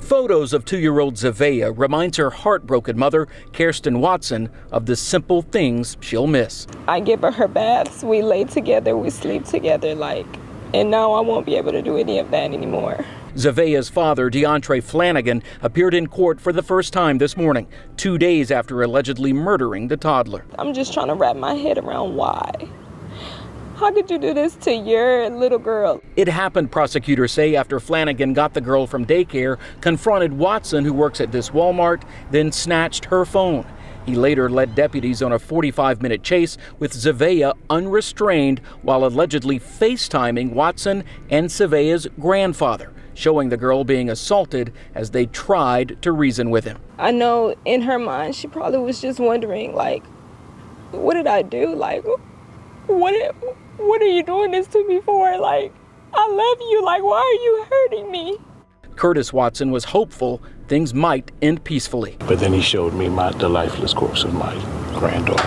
Photos of 2-year-old Zavea reminds her heartbroken mother, Kirsten Watson, of the simple things she'll miss. I give her baths, we lay together, we sleep together, and now I won't be able to do any of that anymore. Zavea's father, DeAndre Flanagan, appeared in court for the first time this morning, 2 days after allegedly murdering the toddler. I'm just trying to wrap my head around why. How could you do this to your little girl? It happened, prosecutors say, after Flanagan got the girl from daycare, confronted Watson, who works at this Walmart, then snatched her phone. He later led deputies on a 45-minute chase with Zavea unrestrained while allegedly FaceTiming Watson and Zavea's grandfather, showing the girl being assaulted as they tried to reason with him. I know in her mind she probably was just wondering, what did I do? What are you doing this to me for? I love you. Why are you hurting me? Curtis Watson was hopeful things might end peacefully. But then he showed me the lifeless corpse of my granddaughter.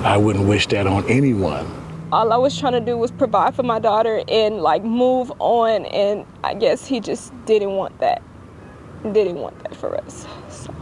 I wouldn't wish that on anyone. All I was trying to do was provide for my daughter and move on, and I guess he just didn't want that. Didn't want that for us. So.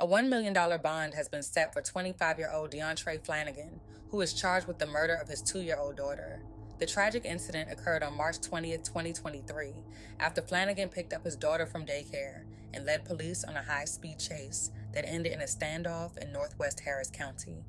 A $1 million bond has been set for 25-year-old DeAndre Flanagan, who is charged with the murder of his 2-year-old daughter. The tragic incident occurred on March 20th, 2023, after Flanagan picked up his daughter from daycare and led police on a high-speed chase that ended in a standoff in northwest Harris County.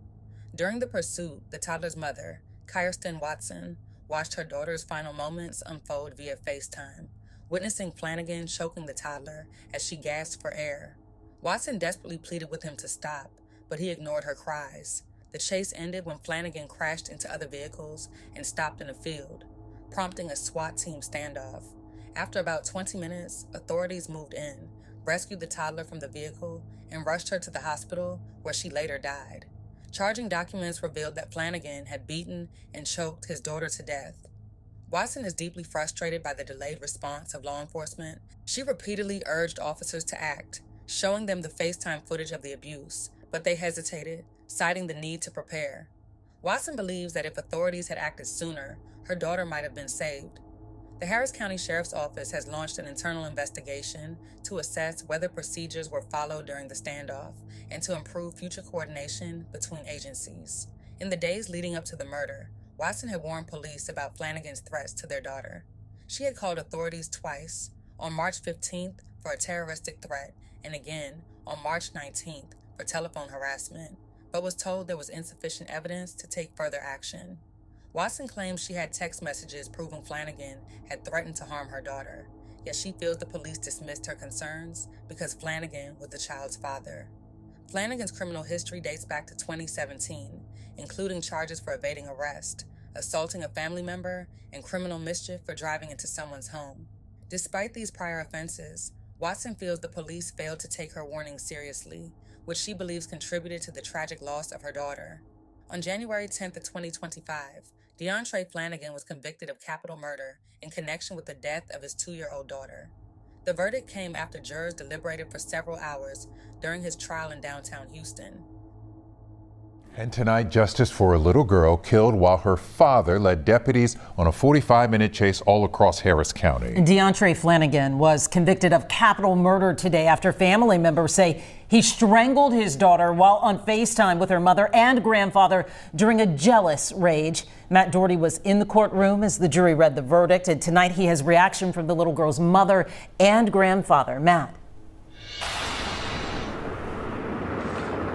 During the pursuit, the toddler's mother, Kirsten Watson, watched her daughter's final moments unfold via FaceTime, witnessing Flanagan choking the toddler as she gasped for air. Watson desperately pleaded with him to stop, but he ignored her cries. The chase ended when Flanagan crashed into other vehicles and stopped in a field, prompting a SWAT team standoff. After about 20 minutes, authorities moved in, rescued the toddler from the vehicle, and rushed her to the hospital, where she later died. Charging documents revealed that Flanagan had beaten and choked his daughter to death. Watson is deeply frustrated by the delayed response of law enforcement. She repeatedly urged officers to act, showing them the FaceTime footage of the abuse, but they hesitated, citing the need to prepare. Watson believes that if authorities had acted sooner, her daughter might have been saved. The Harris County Sheriff's Office has launched an internal investigation to assess whether procedures were followed during the standoff and to improve future coordination between agencies. In the days leading up to the murder, Watson had warned police about Flanagan's threats to their daughter. She had called authorities twice, on March 15th for a terroristic threat and again on March 19th for telephone harassment, but was told there was insufficient evidence to take further action. Watson claims she had text messages proving Flanagan had threatened to harm her daughter, yet she feels the police dismissed her concerns because Flanagan was the child's father. Flanagan's criminal history dates back to 2017, including charges for evading arrest, assaulting a family member, and criminal mischief for driving into someone's home. Despite these prior offenses, Watson feels the police failed to take her warnings seriously, which she believes contributed to the tragic loss of her daughter. On January 10th of 2025, DeAndre Flanagan was convicted of capital murder in connection with the death of his 2-year-old daughter. The verdict came after jurors deliberated for several hours during his trial in downtown Houston. And tonight, justice for a little girl killed while her father led deputies on a 45-minute chase all across Harris County. DeAndre Flanagan was convicted of capital murder today after family members say he strangled his daughter while on FaceTime with her mother and grandfather during a jealous rage. Matt Doherty was in the courtroom as the jury read the verdict, and tonight he has reaction from the little girl's mother and grandfather. Matt.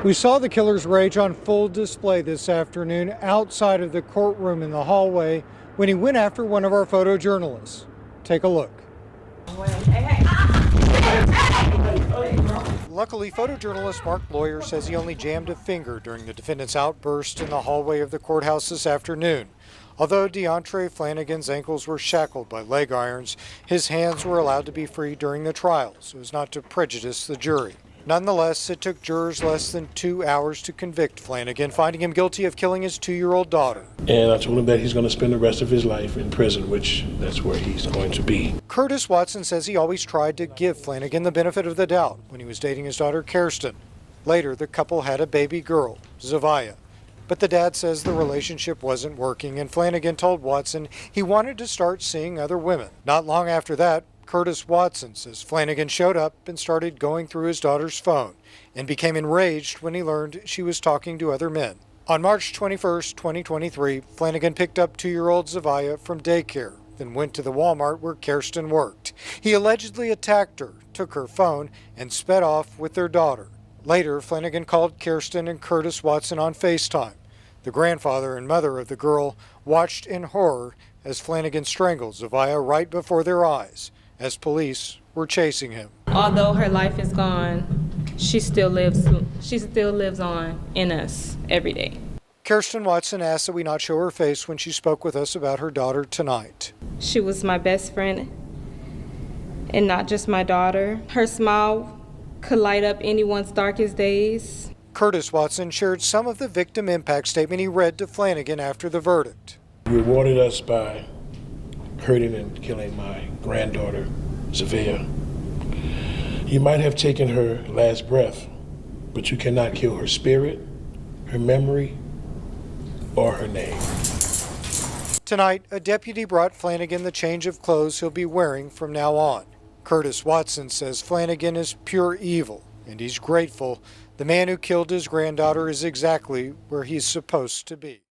We saw the killer's rage on full display this afternoon outside of the courtroom in the hallway when he went after one of our photojournalists. Take a look. Luckily, photojournalist Mark Lawyer says he only jammed a finger during the defendant's outburst in the hallway of the courthouse this afternoon. Although DeAndre Flanagan's ankles were shackled by leg irons, his hands were allowed to be free during the trial so as not to prejudice the jury. Nonetheless, it took jurors less than 2 hours to convict Flanagan, finding him guilty of killing his 2-year-old daughter. And I told him that he's going to spend the rest of his life in prison, which that's where he's going to be. Curtis Watson says he always tried to give Flanagan the benefit of the doubt when he was dating his daughter, Kirsten. Later, the couple had a baby girl, Zavia. But the dad says the relationship wasn't working, and Flanagan told Watson he wanted to start seeing other women. Not long after that, Curtis Watson says Flanagan showed up and started going through his daughter's phone and became enraged when he learned she was talking to other men. On March 21, 2023, Flanagan picked up 2-year-old Zavia from daycare, then went to the Walmart where Kirsten worked. He allegedly attacked her, took her phone, and sped off with their daughter. Later, Flanagan called Kirsten and Curtis Watson on Facetime. The grandfather and mother of the girl watched in horror as Flanagan strangled Zavia right before their eyes, as police were chasing him. Although her life is gone, she still lives on in us every day. Kirsten Watson asked that we not show her face when she spoke with us about her daughter tonight. She was my best friend, and not just my daughter. Her smile could light up anyone's darkest days. Curtis Watson shared some of the victim impact statement he read to Flanagan after the verdict. You rewarded us by hurting and killing my granddaughter, Zavia. You might have taken her last breath, but you cannot kill her spirit, her memory, or her name. Tonight, a deputy brought Flanagan the change of clothes he'll be wearing from now on. Curtis Watson says Flanagan is pure evil, and he's grateful the man who killed his granddaughter is exactly where he's supposed to be.